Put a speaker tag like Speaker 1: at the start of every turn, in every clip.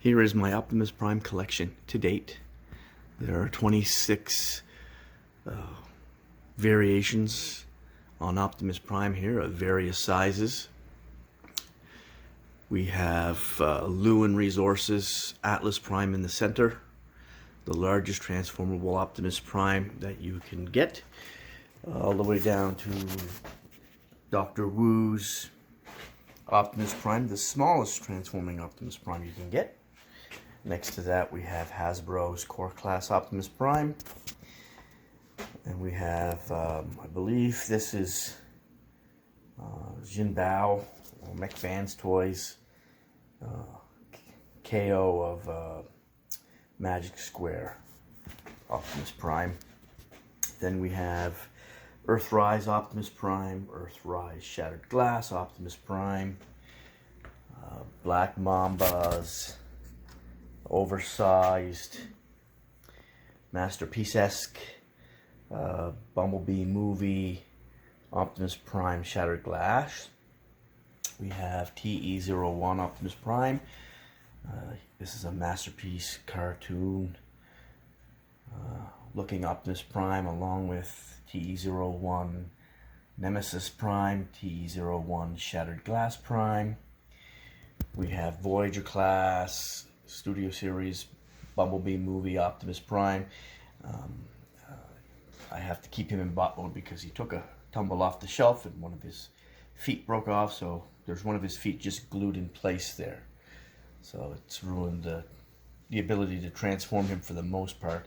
Speaker 1: Here is my Optimus Prime collection to date. There are 26 variations on Optimus Prime here of various sizes. We have Lewin Resources Atlas Prime in the center, the largest transformable Optimus Prime that you can get, all the way down to Dr. Wu's Optimus Prime, the smallest transforming Optimus Prime you can get. Next to that we have Hasbro's Core Class Optimus Prime. And we have, I believe this is Jin Bao, or McFan's Toys, KO of Magic Square Optimus Prime. Then we have Earthrise Optimus Prime, Earthrise Shattered Glass Optimus Prime, Black Mamba's oversized Masterpiece-esque Bumblebee movie Optimus Prime Shattered Glass. We have TE01 Optimus Prime. This is a Masterpiece cartoon looking Optimus Prime, along with TE01 Nemesis Prime, TE01 Shattered Glass Prime. We have Voyager Class Studio Series Bumblebee movie Optimus Prime. I have to keep him in bot mode because he took a tumble off the shelf and one of his feet broke off, so there's one of his feet just glued in place there. So it's ruined the ability to transform him for the most part.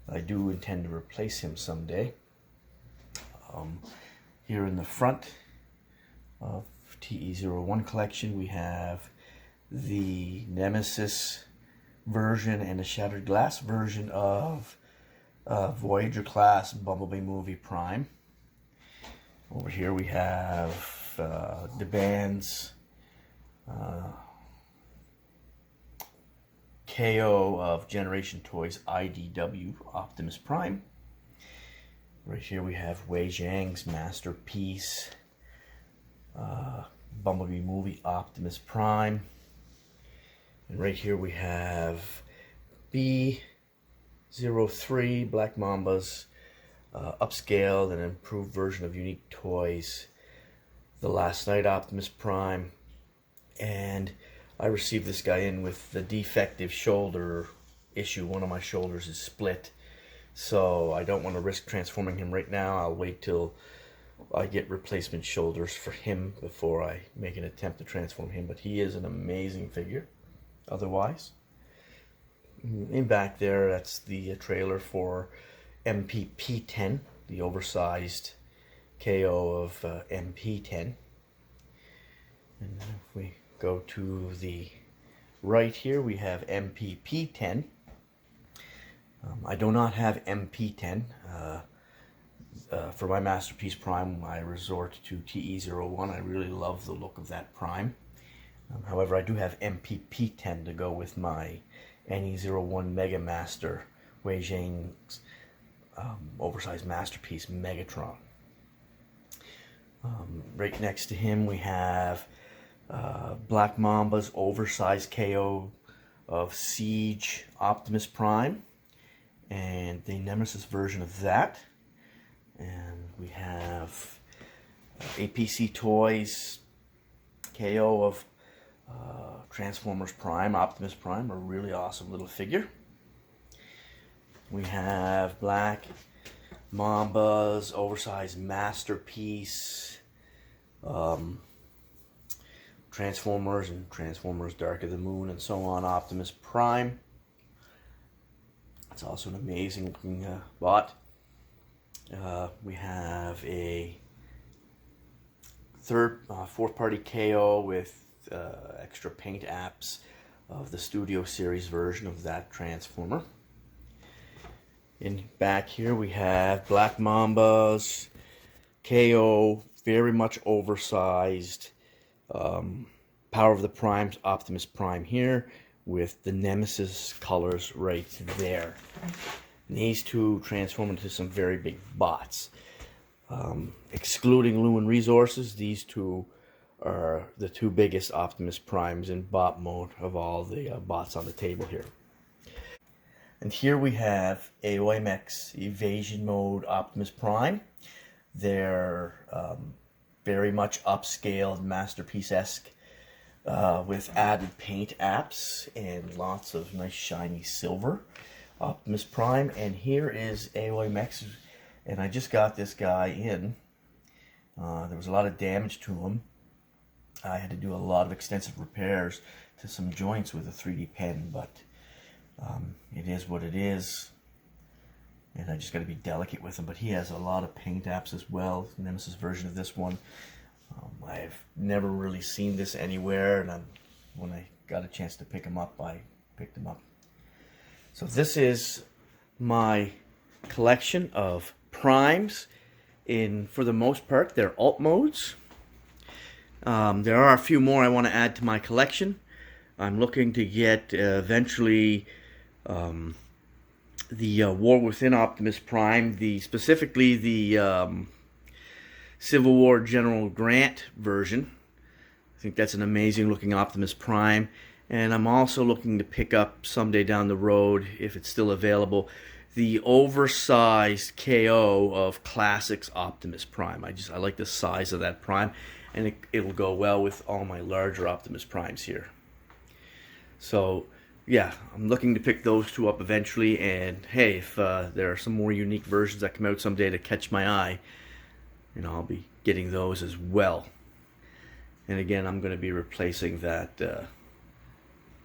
Speaker 1: I do intend to replace him someday. Here in the front of TE01 collection we have the Nemesis version and a Shattered Glass version of Voyager Class Bumblebee movie Prime. Over here we have the band's KO of Generation Toys IDW Optimus Prime. Right here we have Wei Zhang's Masterpiece Bumblebee movie Optimus Prime. And right here we have B03 Black Mamba's upscaled and improved version of Unique Toys The Last Night Optimus Prime. And I received this guy in with the defective shoulder issue. One of my shoulders is split, so I don't want to risk transforming him right now. I'll wait till I get replacement shoulders for him before I make an attempt to transform him. But he is an amazing figure otherwise. In back there, that's the trailer for MPP-10, the oversized KO of MP-10. And if we go to the right here, we have MPP-10. I do not have MP-10. For my Masterpiece Prime, I resort to TE01. I really love the look of that Prime. However, I do have MPP-10 to go with my NE01 Mega Master Wei Zhang's oversized Masterpiece Megatron. Right next to him we have Black Mamba's oversized KO of Siege Optimus Prime and the Nemesis version of that. And we have APC Toys KO of Transformers Prime Optimus Prime, a really awesome little figure. We have Black Mamba's oversized Masterpiece Transformers and Transformers Dark of the Moon and so on Optimus Prime. It's also an amazing looking bot. We have a fourth party KO with extra paint apps of the Studio Series version of that Transformer. In back here we have Black Mamba's KO, very much oversized Power of the Primes Optimus Prime here with the Nemesis colors right there. And these two transform into some very big bots. Excluding Lewin Resources, these two are the two biggest Optimus Primes in bot mode of all the bots on the table here. And here we have AOMX Evasion mode Optimus Prime. They're very much upscaled, masterpiece-esque, with added paint apps and lots of nice shiny silver. Optimus Prime, and here is AOMX, and I just got this guy in. There was a lot of damage to him. I had to do a lot of extensive repairs to some joints with a 3D pen, but it is what it is, and I just got to be delicate with him. But he has a lot of paint apps as well, Nemesis version of this one. I've never really seen this anywhere, and when I got a chance to pick him up, I picked him up. So this is my collection of primes. For the most part, they're alt modes. There are a few more I want to add to my collection. I'm looking to get eventually the War Within Optimus Prime, specifically the Civil War General Grant version. I think that's an amazing looking Optimus Prime. And I'm also looking to pick up someday down the road, if it's still available, the oversized KO of Classics Optimus Prime. I like the size of that Prime, and it'll go well with all my larger Optimus Primes here. So yeah, I'm looking to pick those two up eventually, and hey, if there are some more unique versions that come out someday to catch my eye, I'll be getting those as well. And again, I'm going to be replacing that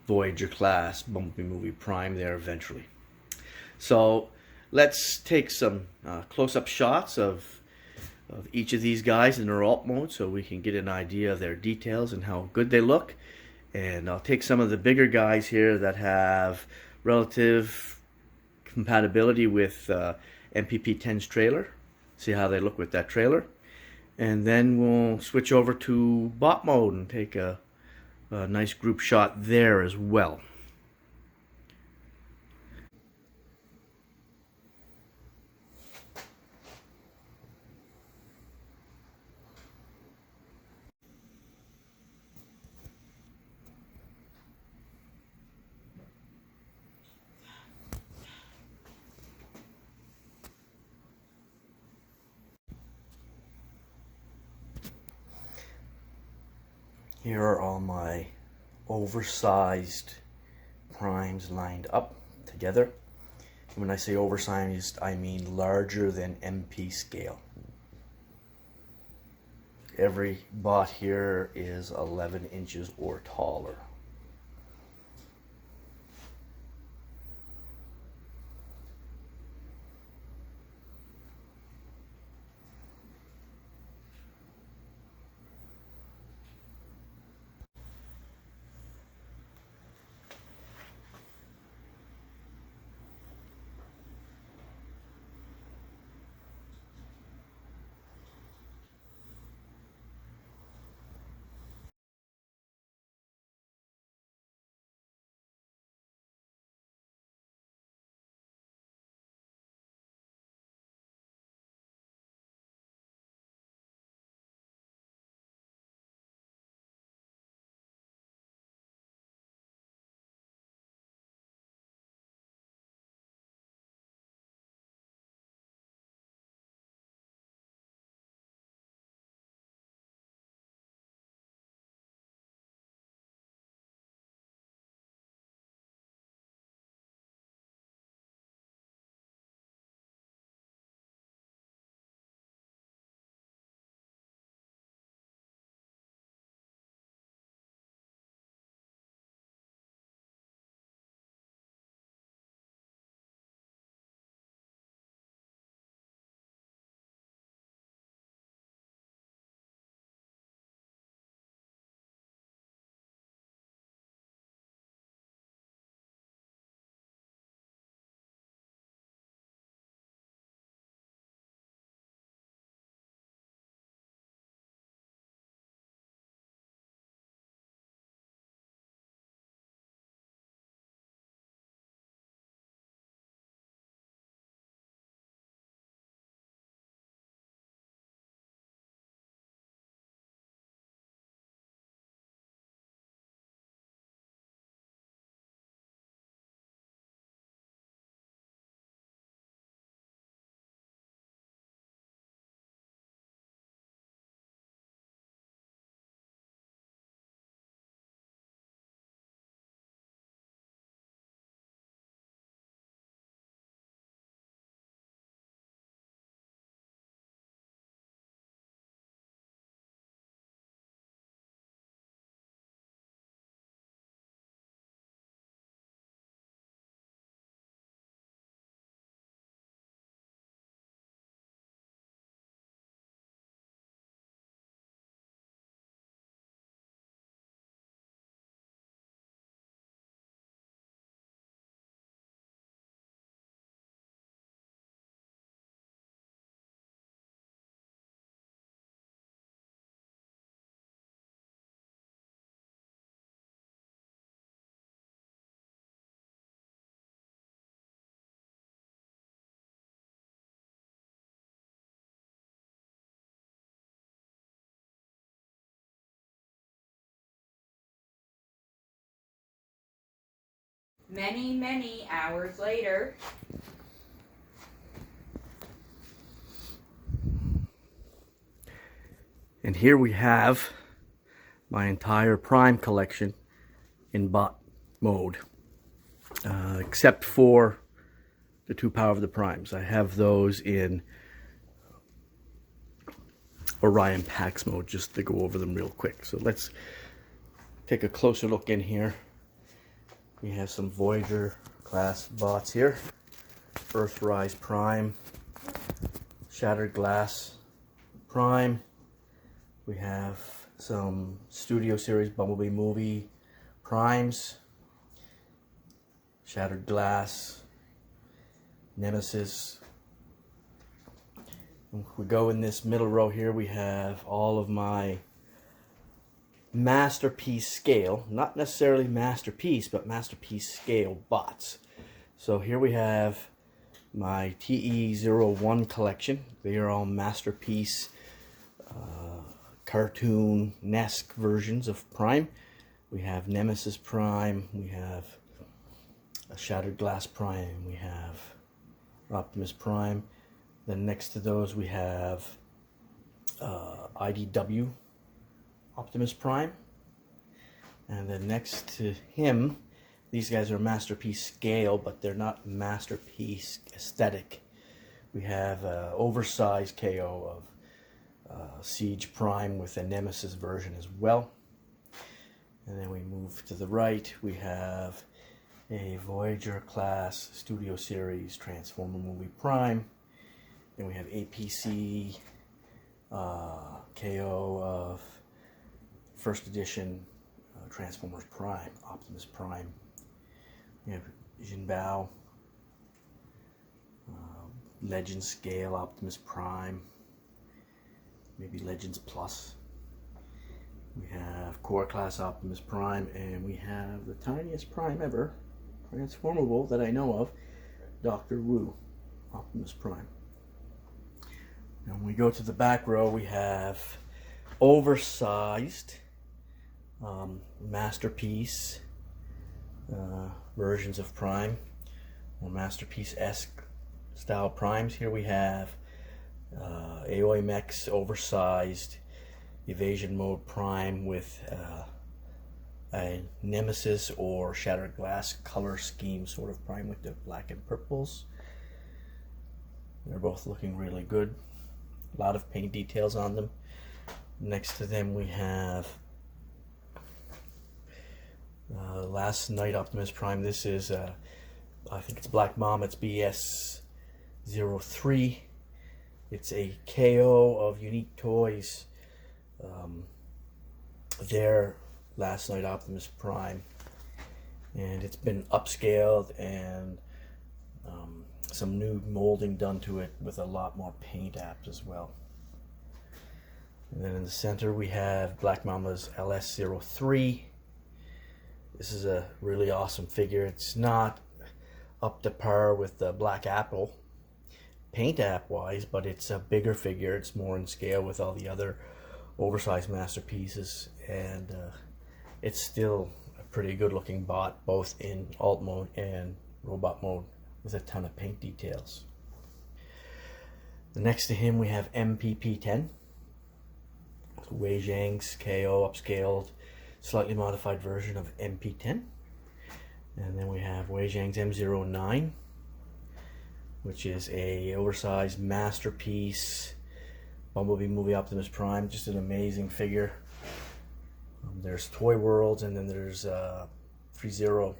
Speaker 1: Voyager class Bumblebee movie Prime there eventually. So let's take some close-up shots of each of these guys in their alt mode so we can get an idea of their details and how good they look. And I'll take some of the bigger guys here that have relative compatibility with MPP-10's trailer. See how they look with that trailer. And then we'll switch over to bot mode and take a nice group shot there as well. Here are all my oversized primes lined up together. When I say oversized, I mean larger than MP scale. Every bot here is 11 inches or taller.
Speaker 2: many, many hours later.
Speaker 1: And here we have my entire Prime collection in bot mode, except for the two Power of the Primes. I have those in Orion Pax mode, just to go over them real quick. So let's take a closer look in here. We have some Voyager class bots here. Earthrise Prime, Shattered Glass Prime. We have some Studio Series Bumblebee Movie Primes, Shattered Glass, Nemesis. If we go in this middle row here, we have all of my Masterpiece scale, not necessarily Masterpiece, but Masterpiece scale bots. So here we have my TE01 collection. They are all Masterpiece cartoon-esque versions of Prime. We have Nemesis Prime, we have a Shattered Glass Prime, we have Optimus Prime. Then next to those we have IDW Optimus Prime. And then next to him, these guys are Masterpiece scale, but they're not Masterpiece aesthetic. We have an oversized KO of Siege Prime with a Nemesis version as well. And then we move to the right, we have a Voyager class Studio Series Transformer Movie Prime. Then we have APC KO of first edition Transformers Prime, Optimus Prime. We have Jinbao, Legends Scale Optimus Prime, maybe Legends Plus. We have Core Class Optimus Prime, and we have the tiniest Prime ever, transformable that I know of, Dr. Wu Optimus Prime. And when we go to the back row, we have oversized Masterpiece versions of Prime, or Masterpiece-esque style Primes. Here we have AOMX oversized Evasion mode Prime with a Nemesis or Shattered Glass color scheme sort of Prime with the black and purples. They're both looking really good. A lot of paint details on them. Next to them we have Last Night Optimus Prime. This is I think it's Black Mom. It's BS03. It's a KO of Unique Toys. Their Last Night Optimus Prime, and it's been upscaled and some new molding done to it with a lot more paint apps as well. And then in the center we have Black Mama's LS03. This is a really awesome figure. It's not up to par with the Black Apple paint app wise, but it's a bigger figure. It's more in scale with all the other oversized masterpieces, and it's still a pretty good looking bot, both in alt mode and robot mode, with a ton of paint details. Next to him we have MPP10, Wei Zhang's KO upscaled, slightly modified version of MP10. And then we have Wei Zhang's M09, which is a oversized Masterpiece Bumblebee Movie Optimus Prime. Just an amazing figure. There's Toy Worlds, and then there's 3-0.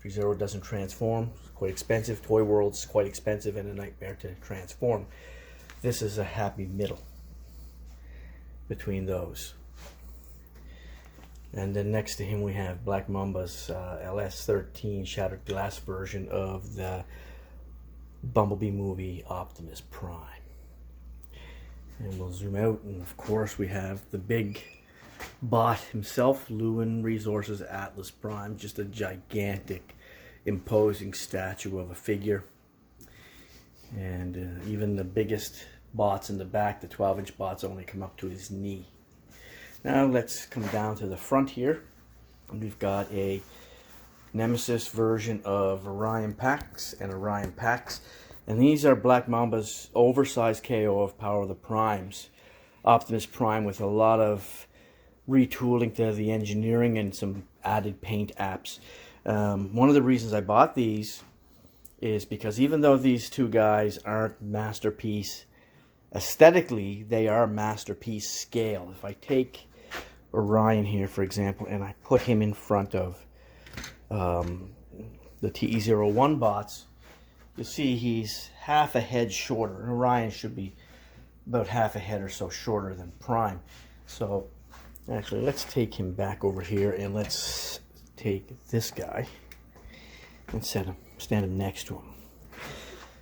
Speaker 1: 3-0 doesn't transform. It's quite expensive. Toy World's quite expensive and a nightmare to transform. This is a happy middle between those. And then next to him we have Black Mamba's LS13 Shattered Glass version of the Bumblebee Movie Optimus Prime. And we'll zoom out, and of course we have the big bot himself, Lewin Resources Atlas Prime. Just a gigantic, imposing statue of a figure. And even the biggest bots in the back, the 12-inch bots, only come up to his knee. Now let's come down to the front here. And we've got a Nemesis version of Orion Pax and Orion Pax. And these are Black Mamba's oversized KO of Power of the Primes. Optimus Prime with a lot of retooling to the engineering and some added paint apps. One of the reasons I bought these is because even though these two guys aren't masterpiece aesthetically, they are masterpiece scale. If I take Orion here, for example, and I put him in front of the TE01 bots, you'll see he's half a head shorter. Orion should be about half a head or so shorter than Prime. So actually, let's take him back over here and let's take this guy and stand him next to him.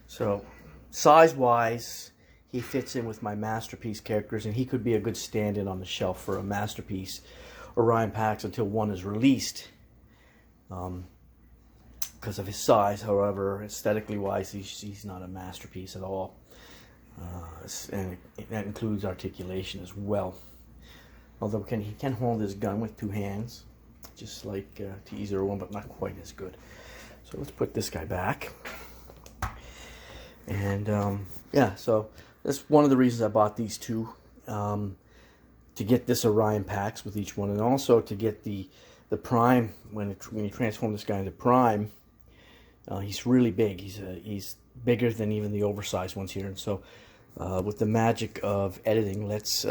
Speaker 1: So size-wise, he fits in with my masterpiece characters, and he could be a good stand-in on the shelf for a masterpiece Orion Pax until one is released. Because of his size, however, aesthetically wise, he's not a masterpiece at all. And that includes articulation as well. Although he can hold his gun with two hands, just like TE01, but not quite as good. So let's put this guy back. And yeah, so that's one of the reasons I bought these two, to get this Orion Pax with each one, and also to get the Prime. When you transform this guy into Prime, he's really big. He's bigger than even the oversized ones here. And so with the magic of editing, let's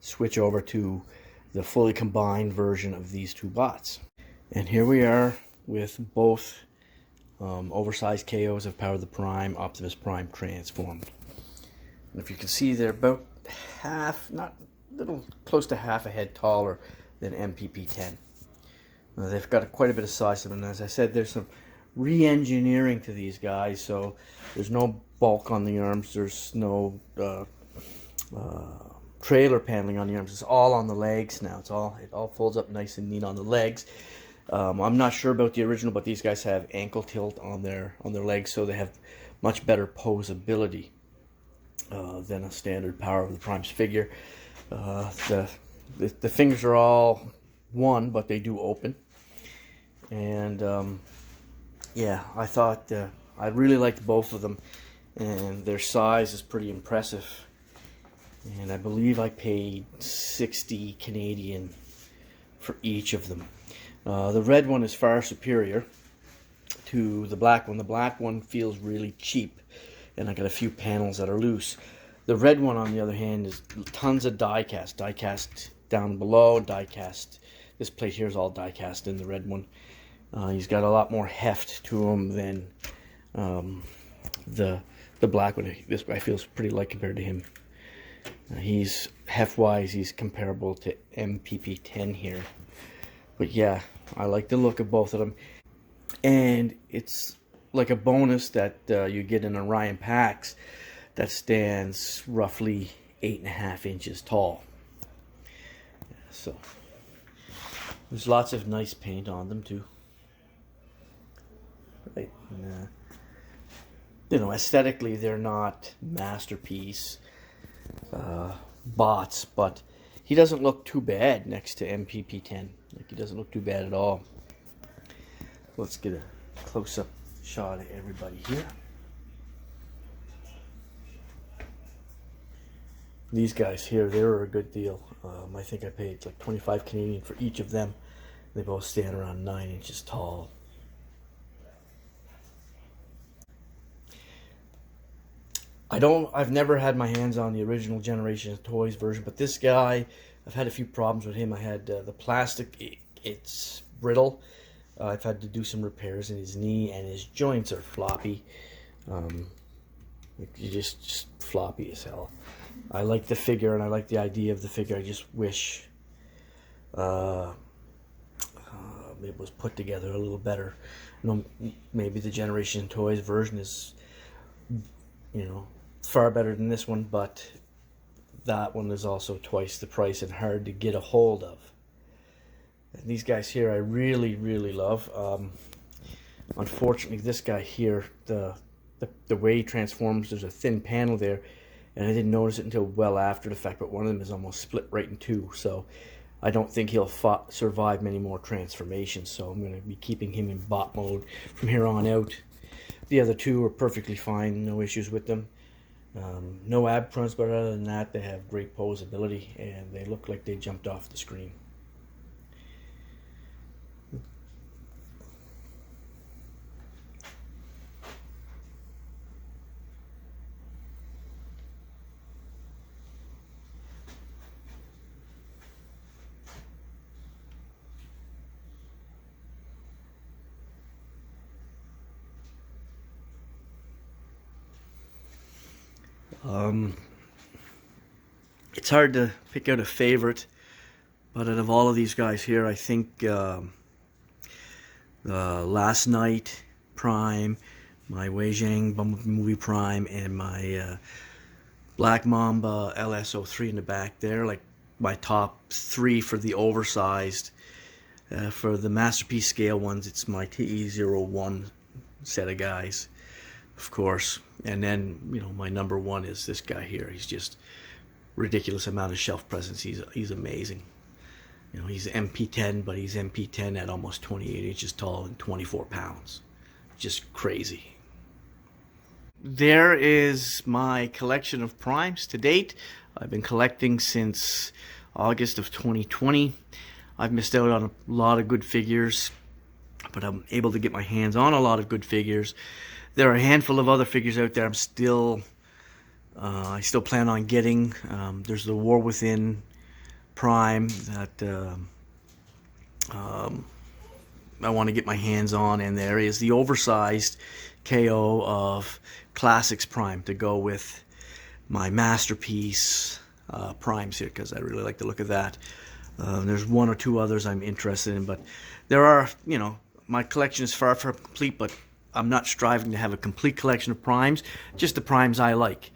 Speaker 1: switch over to the fully combined version of these two bots. And here we are with both oversized KOs of Power of the Prime, Optimus Prime transformed. And if you can see, they're about half, not a little close to half a head taller than MPP-10. They've got quite a bit of size to them, and as I said, there's some re-engineering to these guys. So there's no bulk on the arms, there's no trailer paneling on the arms. It's all on the legs now. It all folds up nice and neat on the legs. I'm not sure about the original, but these guys have ankle tilt on their legs, so they have much better posability than a standard Power of the Primes figure. The fingers are all one, but they do open. And yeah, I thought I really liked both of them, and their size is pretty impressive. And I believe I paid 60 Canadian for each of them. The red one is far superior to the black one. The black one feels really cheap, and I got a few panels that are loose. The red one, on the other hand, is tons of die-cast. Die-cast down below, die-cast. This plate here is all die-cast in the red one. He's got a lot more heft to him than the black one. This guy feels pretty light compared to him. He's heft-wise, he's comparable to MPP-10 here. But yeah, I like the look of both of them. And it's like a bonus that you get an Orion Pax that stands roughly 8.5 inches tall. So there's lots of nice paint on them too. Right. And, you know, aesthetically they're not masterpiece bots, but he doesn't look too bad next to MPP-10. Like, he doesn't look too bad at all. Let's get a close-up shot of everybody here. These guys here, they were a good deal. I think I paid like 25 Canadian for each of them. They both stand around 9 inches tall. I've never had my hands on the original Generation of Toys version, but this guy, I've had a few problems with him. I had the plastic, it's brittle. I've had to do some repairs in his knee, and his joints are floppy. Just floppy as hell. I like the figure, and I like the idea of the figure. I just wish it was put together a little better. You know, maybe the Generation Toys version is, you know, far better than this one, but that one is also twice the price and hard to get a hold of. And these guys here I really, really love. Unfortunately, this guy here, the way he transforms, there's a thin panel there, and I didn't notice it until well after the fact, but one of them is almost split right in two. So I don't think he'll survive many more transformations, so I'm going to be keeping him in bot mode from here on out. The other two are perfectly fine, no issues with them. No ab fronts, but other than that, they have great posability, and they look like they jumped off the screen. It's hard to pick out a favorite, but out of all of these guys here, I think Last Night Prime, my Evasion Bumblebee Movie Prime, and my Black Mamba LS03 in the back, they're like my top three for the oversized. For the Masterpiece scale ones, it's my TE01 set of guys, of course. And then, you know, my number one is this guy here. He's just ridiculous amount of shelf presence. He's amazing. You know, he's MP10, but he's MP10 at almost 28 inches tall and 24 pounds. Just crazy. There is my collection of primes to date. I've been collecting since August of 2020. I've missed out on a lot of good figures, but I'm able to get my hands on a lot of good figures. There are a handful of other figures out there I still plan on getting. There's the War Within Prime that I want to get my hands on, and there is the oversized KO of Classics Prime to go with my Masterpiece Primes here, because I really like the look of that. There's one or two others I'm interested in, but there are, you know, my collection is far from complete, but I'm not striving to have a complete collection of primes, just the primes I like.